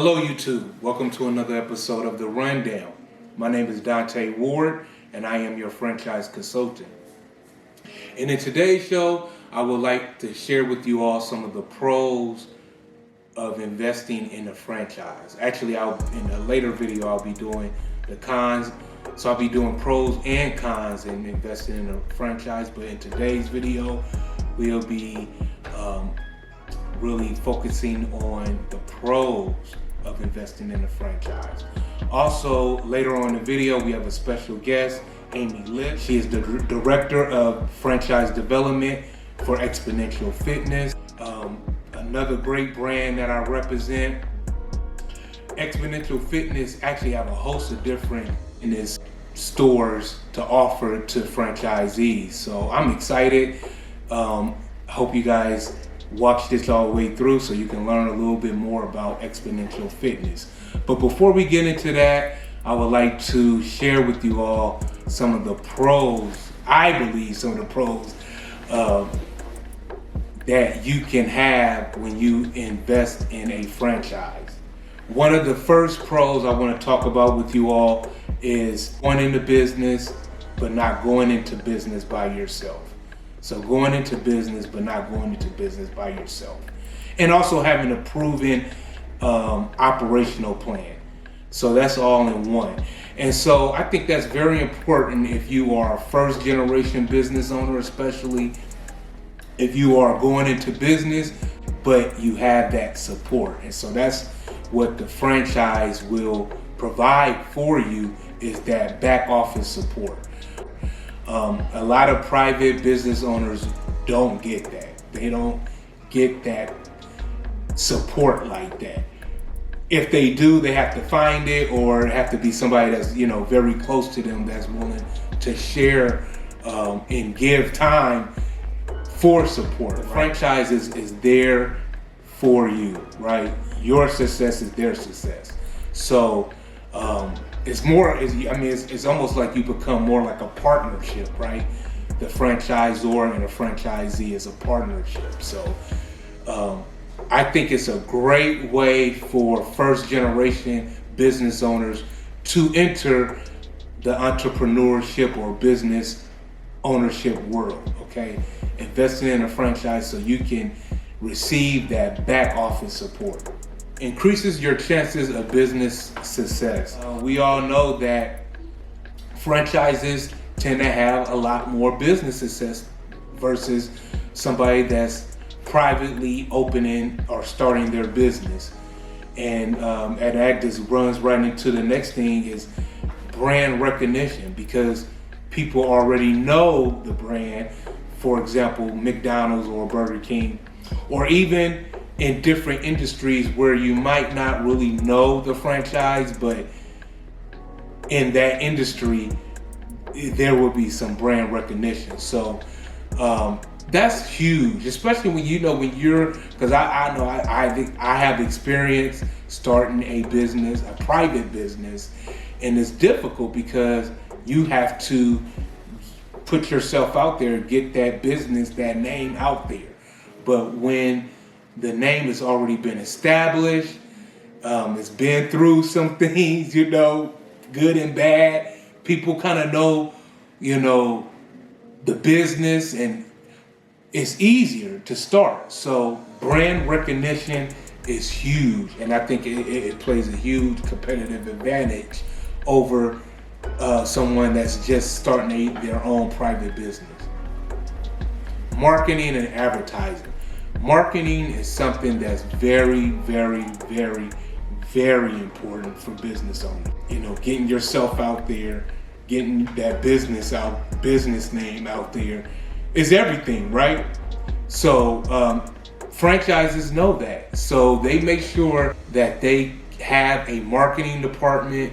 Hello YouTube, welcome to another episode of The Rundown. My name is Dante Ward and I am your franchise consultant. And in today's show, I would like to share with you all some of the pros of investing in a franchise. Actually, in a later video, I'll be doing the cons. So I'll be doing pros and cons in investing in a franchise. But in today's video, we'll be really focusing on the pros of investing in a franchise. Also, later on in the video, we have a special guest, Amy Lipp. She is the Director of Franchise Development for XPonential Fitness. Another great brand that I represent. XPonential Fitness actually have a host of different stores to offer to franchisees. So I'm excited. Hope you guys watch this all the way through so you can learn a little bit more about XPonential Fitness. But before we get into that, I would like to share with you all some of the pros, I believe some of the pros that you can have when you invest in a franchise. One of the first pros I want to talk about with you all is going into business, but not going into business by yourself. So going into business, but not going into business by yourself. And also having a proven operational plan. So that's all in one. And so I think that's very important if you are a first generation business owner, especially if you are going into business, but you have that support. And so that's what the franchise will provide for you, is that back office support. A lot of private business owners don't get that. They don't get that support like that. If they do, they have to find it, or it have to be somebody that's very close to them that's willing to share and give time for support. The franchise is there for you, right? Your success is their success. So it's almost like you become more like a partnership, right? The franchisor and the franchisee is a partnership. So I think it's a great way for first generation business owners to enter the entrepreneurship or business ownership world, okay? Investing in a franchise so you can receive that back office support. Increases your chances of business success. We all know that franchises tend to have a lot more business success versus somebody that's privately opening or starting their business. And that just runs right into the next thing, is brand recognition, because people already know the brand. For example, McDonald's or Burger King, or even in different industries where you might not really know the franchise, but in that industry, there will be some brand recognition. So that's huge, especially when you're, because I know I have experience starting a business, a private business, and it's difficult because you have to put yourself out there, get that business, that name out there. But when the name has already been established, it's been through some things, good and bad. People kind of know, the business, and it's easier to start. So brand recognition is huge, and I think it plays a huge competitive advantage over someone that's just starting their own private business. Marketing and advertising. Marketing is something that's very, very, very, very important for business owners. Getting yourself out there, getting that business name out there is everything, right? So franchises know that. So they make sure that they have a marketing department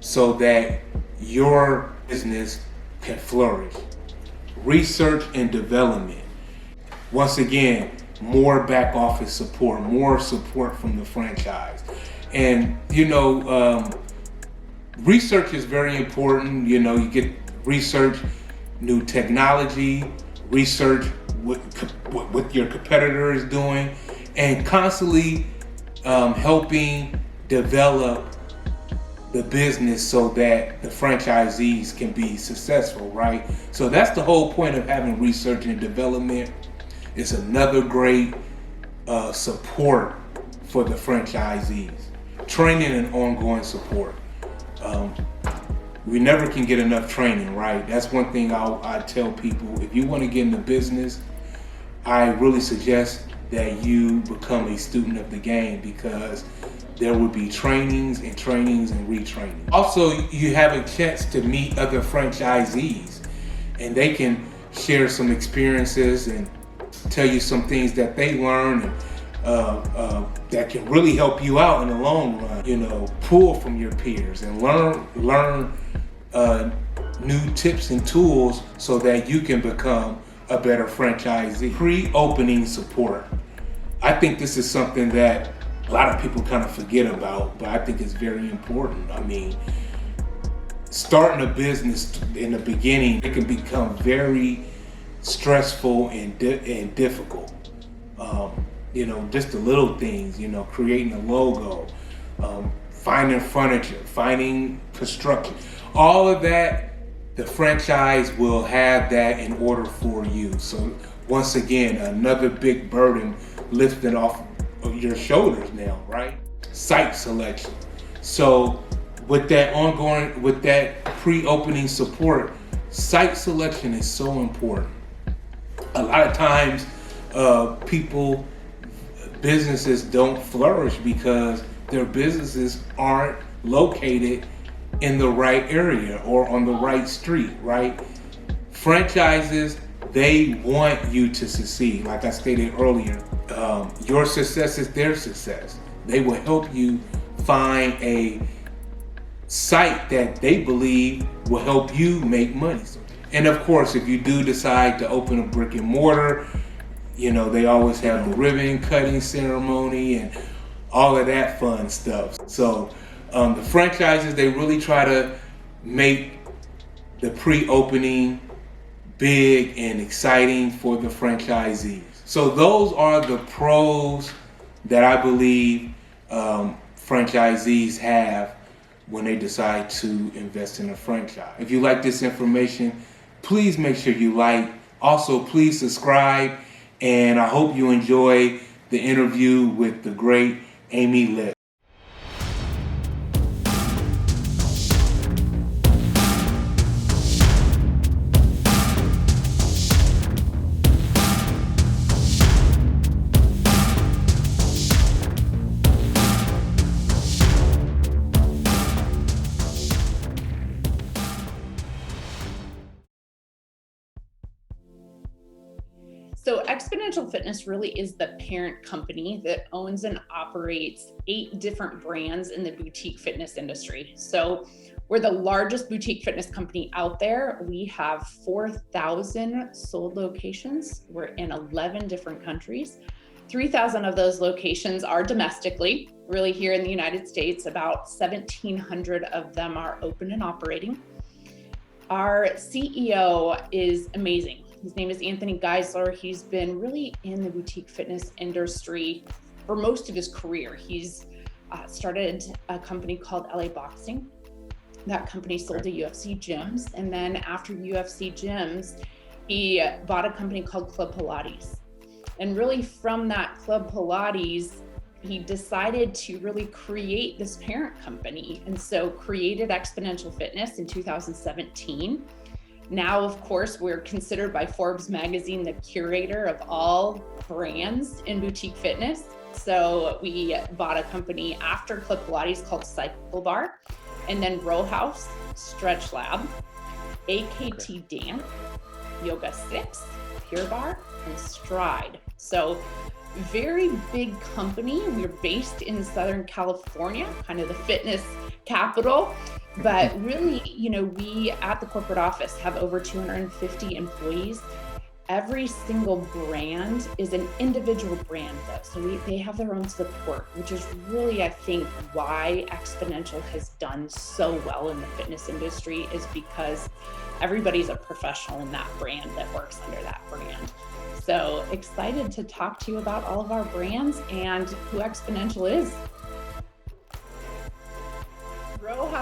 so that your business can flourish. Research and development. Once again, more back office support, more support from the franchise. And research is very important. You get research new technology, research what your competitor is doing, and constantly helping develop the business so that the franchisees can be successful, right? So that's the whole point of having research and development. It's another great support for the franchisees. Training and ongoing support. We never can get enough training, right? That's one thing I tell people. If you want to get into business, I really suggest that you become a student of the game, because there will be trainings and retraining. Also, you have a chance to meet other franchisees, and they can share some experiences and tell you some things that they learn, and that can really help you out in the long run. You know, pull from your peers and learn new tips and tools so that you can become a better franchisee. Pre-opening support. I think this is something that a lot of people kind of forget about, but I think it's very important. I mean, starting a business in the beginning, it can become very stressful and difficult. You know, just the little things, you know, creating a logo, finding furniture, finding construction, all of that, the franchise will have that in order for you. So once again, another big burden lifted off of your shoulders now, right? Site selection. So with that pre-opening support, site selection is so important. A lot of times, businesses don't flourish because their businesses aren't located in the right area or on the right street, right? Franchises, they want you to succeed. Like I stated earlier, your success is their success. They will help you find a site that they believe will help you make money. And of course, if you do decide to open a brick and mortar, you know, they always have the ribbon cutting ceremony and all of that fun stuff. So the franchises, they really try to make the pre-opening big and exciting for the franchisees. So those are the pros that I believe franchisees have when they decide to invest in a franchise. If you like this information, please make sure you like. Also, please subscribe. And I hope you enjoy the interview with the great Amy Lipp. So XPonential Fitness really is the parent company that owns and operates 8 different brands in the boutique fitness industry. So we're the largest boutique fitness company out there. We have 4,000 sold locations. We're in 11 different countries. 3,000 of those locations are domestically, really here in the United States. About 1,700 of them are open and operating. Our CEO is amazing. His name is Anthony Geisler. He's been really in the boutique fitness industry for most of his career. He's started a company called LA Boxing. That company sold to UFC gyms. And then after UFC gyms, he bought a company called Club Pilates. And really from that Club Pilates, he decided to really create this parent company. And so created XPonential Fitness in 2017. Now, of course, we're considered by Forbes magazine the curator of all brands in boutique fitness. So we bought a company after Club Pilates called Cycle Bar, and then Row House, Stretch Lab, AKT Dance, Yoga 6, Pure Bar, and Stride. So very big company. We're based in Southern California, kind of the fitness capital. But really, you know, we at the corporate office have over 250 employees. Every single brand is an individual brand though. So they have their own support, which is really, I think, why XPonential has done so well in the fitness industry, is because everybody's a professional in that brand that works under that brand. So excited to talk to you about all of our brands and who XPonential is.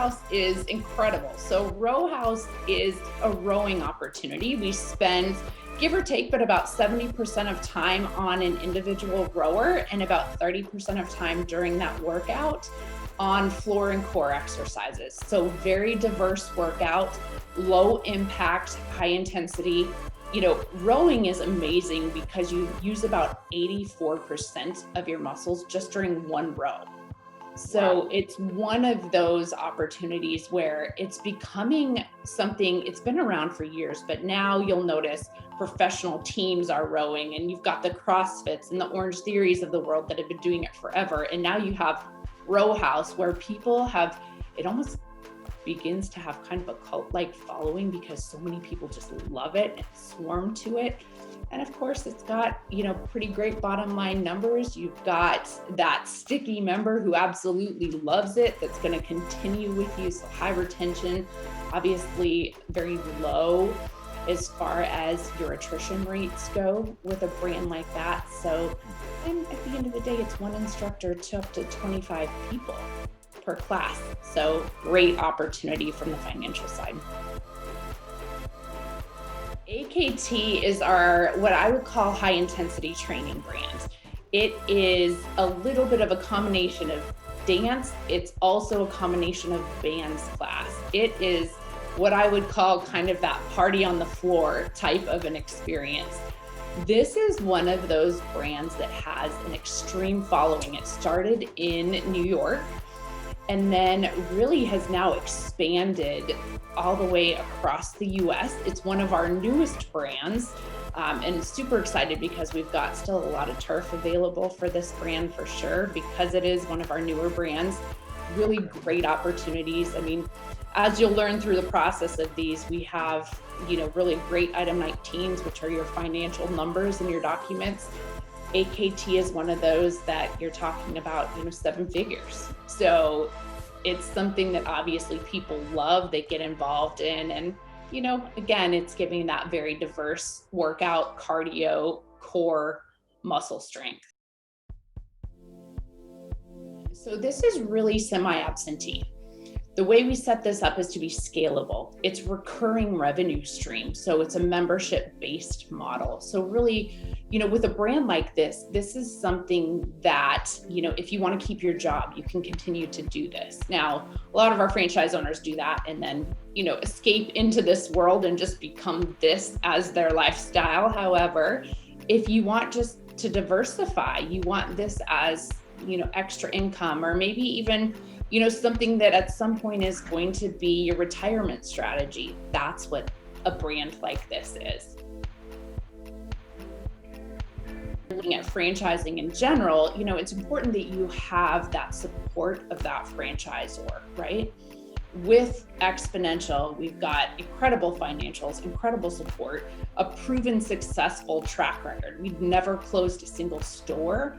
House is incredible. So Row House is a rowing opportunity. We spend, give or take, but about 70% of time on an individual rower and about 30% of time during that workout on floor and core exercises. So very diverse workout, low impact, high intensity. You know, rowing is amazing because you use about 84% of your muscles just during one row. So Wow. it's one of those opportunities where it's becoming something, it's been around for years, but now you'll notice professional teams are rowing, and you've got the CrossFits and the Orange Theories of the world that have been doing it forever. And now you have Row House, where people have, it almost begins to have kind of a cult-like following because so many people just love it and swarm to it. And of course, it's got, you know, pretty great bottom line numbers. You've got that sticky member who absolutely loves it, that's going to continue with you. So high retention, obviously very low as far as your attrition rates go with a brand like that. So, and at the end of the day, it's one instructor to up to 25 people per class. So great opportunity from the financial side. AKT is our, what I would call, high intensity training brand. It is a little bit of a combination of dance. It's also a combination of bands class. It is what I would call kind of that party on the floor type of an experience. This is one of those brands that has an extreme following. It started in New York and then really has now expanded all the way across the US. It's one of our newest brands, and super excited because we've got still a lot of turf available for this brand for sure, because it is one of our newer brands. Really great opportunities. I mean, as you'll learn through the process of these, we have, you know, really great item 19s, which are your financial numbers in your documents. AKT is one of those that you're talking about, you know, 7 figures. So it's something that obviously people love, they get involved in. And, you know, again, it's giving that very diverse workout, cardio, core, muscle strength. So this is really semi-absentee. The way we set this up is to be scalable. It's recurring revenue stream. So it's a membership-based model. So really, you know, with a brand like this, this is something that, you know, if you want to keep your job, you can continue to do this. Now, a lot of our franchise owners do that and then, you know, escape into this world and just become this as their lifestyle. However, if you want just to diversify, you want this as, you know, extra income, or maybe even, you know, something that at some point is going to be your retirement strategy. That's what a brand like this is. Looking at franchising in general, you know, it's important that you have that support of that franchisor, right? With XPonential, we've got incredible financials, incredible support, a proven successful track record. We've never closed a single store.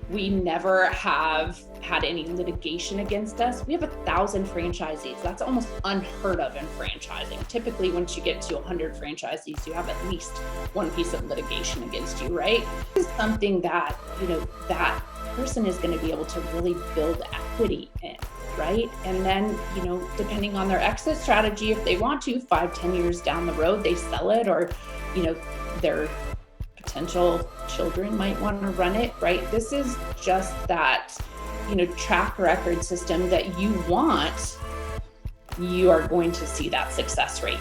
We never have had any litigation against us. We have 1,000 franchisees. That's almost unheard of in franchising. Typically, once you get to 100 franchisees, you have at least one piece of litigation against you, right? This is something that, you know, that person is going to be able to really build equity in, right? And then, you know, depending on their exit strategy, if they want to, 5-10 years down the road, they sell it, or, you know, their potential children might want to run it, right? This is just that, you know, track record system that you want. You are going to see that success rate.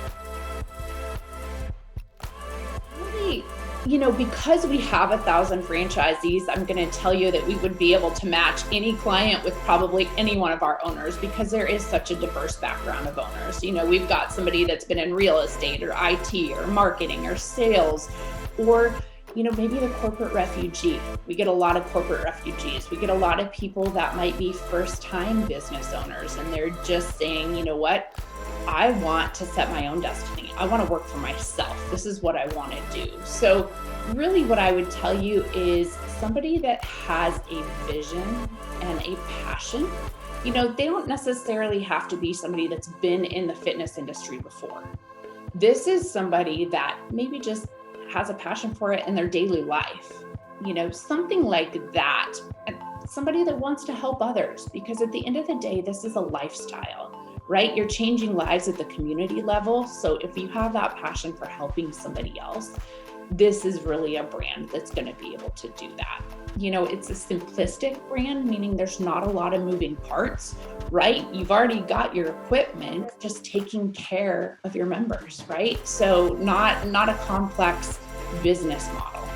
Really, you know, because we have 1,000 franchisees, I'm going to tell you that we would be able to match any client with probably any one of our owners, because there is such a diverse background of owners. You know, we've got somebody that's been in real estate or IT or marketing or sales, or, you know, maybe the corporate refugee. We get a lot of corporate refugees. We get a lot of people that might be first-time business owners, and they're just saying, you know what, I want to set my own destiny. I want to work for myself. This is what I want to do. So really what I would tell you is somebody that has a vision and a passion. You know, they don't necessarily have to be somebody that's been in the fitness industry before. This is somebody that maybe just has a passion for it in their daily life, you know, something like that. Somebody that wants to help others, because at the end of the day, this is a lifestyle, right? You're changing lives at the community level. So if you have that passion for helping somebody else, this is really a brand that's going to be able to do that. It's a simplistic brand, meaning there's not a lot of moving parts, right? You've already got your equipment, just taking care of your members, right? So not a complex business model.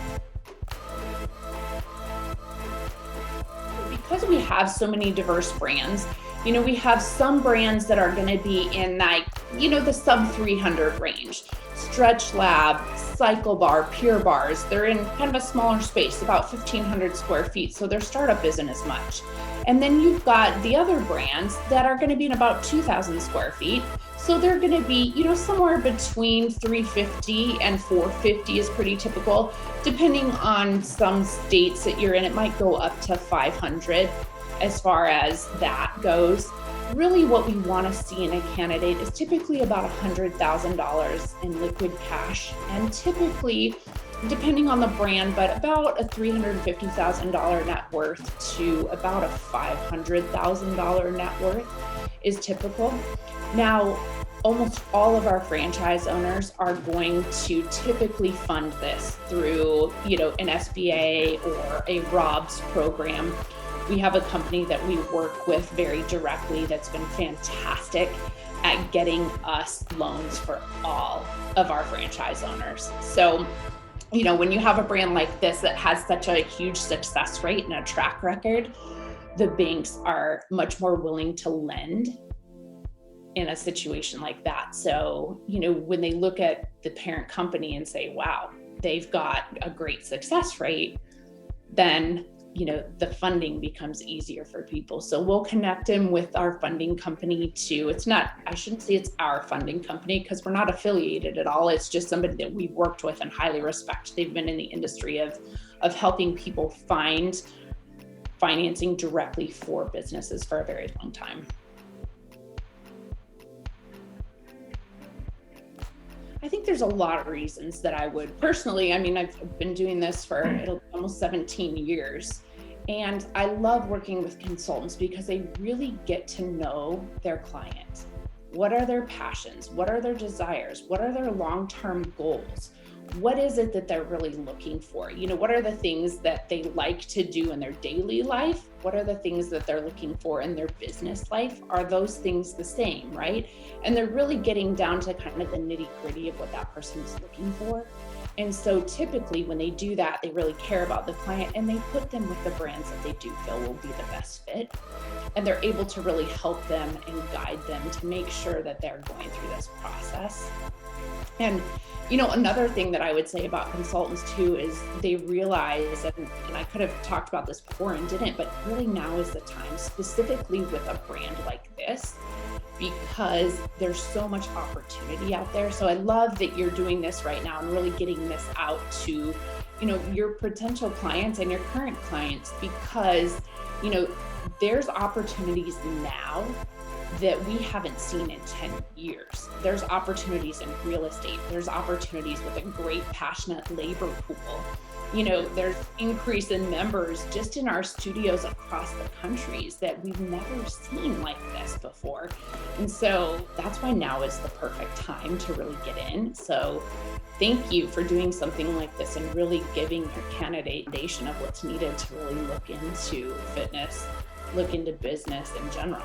Because we have so many diverse brands, we have some brands that are going to be in the sub 300 range. Stretch Lab, Cycle Bar, Pure Bars, they're in kind of a smaller space, about 1,500 square feet, so their startup isn't as much. And then you've got the other brands that are going to be in about 2,000 square feet, so they're going to be, somewhere between 350 and 450 is pretty typical. Depending on some states that you're in, it might go up to 500 as far as that goes. Really what we want to see in a candidate is typically about $100,000 in liquid cash, and typically, depending on the brand, but about a $350,000 net worth to about a $500,000 net worth is typical. Now, almost all of our franchise owners are going to typically fund this through, an SBA or a ROBS program. We have a company that we work with very directly that's been fantastic at getting us loans for all of our franchise owners. So, when you have a brand like this that has such a huge success rate and a track record, the banks are much more willing to lend in a situation like that. So, when they look at the parent company and say, wow, they've got a great success rate, then the funding becomes easier for people. So we'll connect them with our funding company too. I shouldn't say it's our funding company because we're not affiliated at all. It's just somebody that we've worked with and highly respect. They've been in the industry of helping people find financing directly for businesses for a very long time. I think there's a lot of reasons that I would personally, I've been doing this for almost 17 years, and I love working with consultants because they really get to know their client. What are their passions? What are their desires? What are their long-term goals? What is it that they're really looking for? What are the things that they like to do in their daily life? What are the things that they're looking for in their business life? Are those things the same, right? And they're really getting down to kind of the nitty-gritty of what that person is looking for. And so typically when they do that, they really care about the client and they put them with the brands that they do feel will be the best fit. And they're able to really help them and guide them to make sure that they're going through this process. And another thing that I would say about consultants too is they realize, and I could have talked about this before and didn't, but really now is the time, specifically with a brand like this, because there's so much opportunity out there. So I love that you're doing this right now and really getting this out to, your potential clients and your current clients, because, there's opportunities now that we haven't seen in 10 years. There's opportunities in real estate. There's opportunities with a great, passionate labor pool. There's increase in members just in our studios across the countries that we've never seen like this before. And so that's why now is the perfect time to really get in. So thank you for doing something like this and really giving your candidate foundation of what's needed to really look into fitness, look into business in general.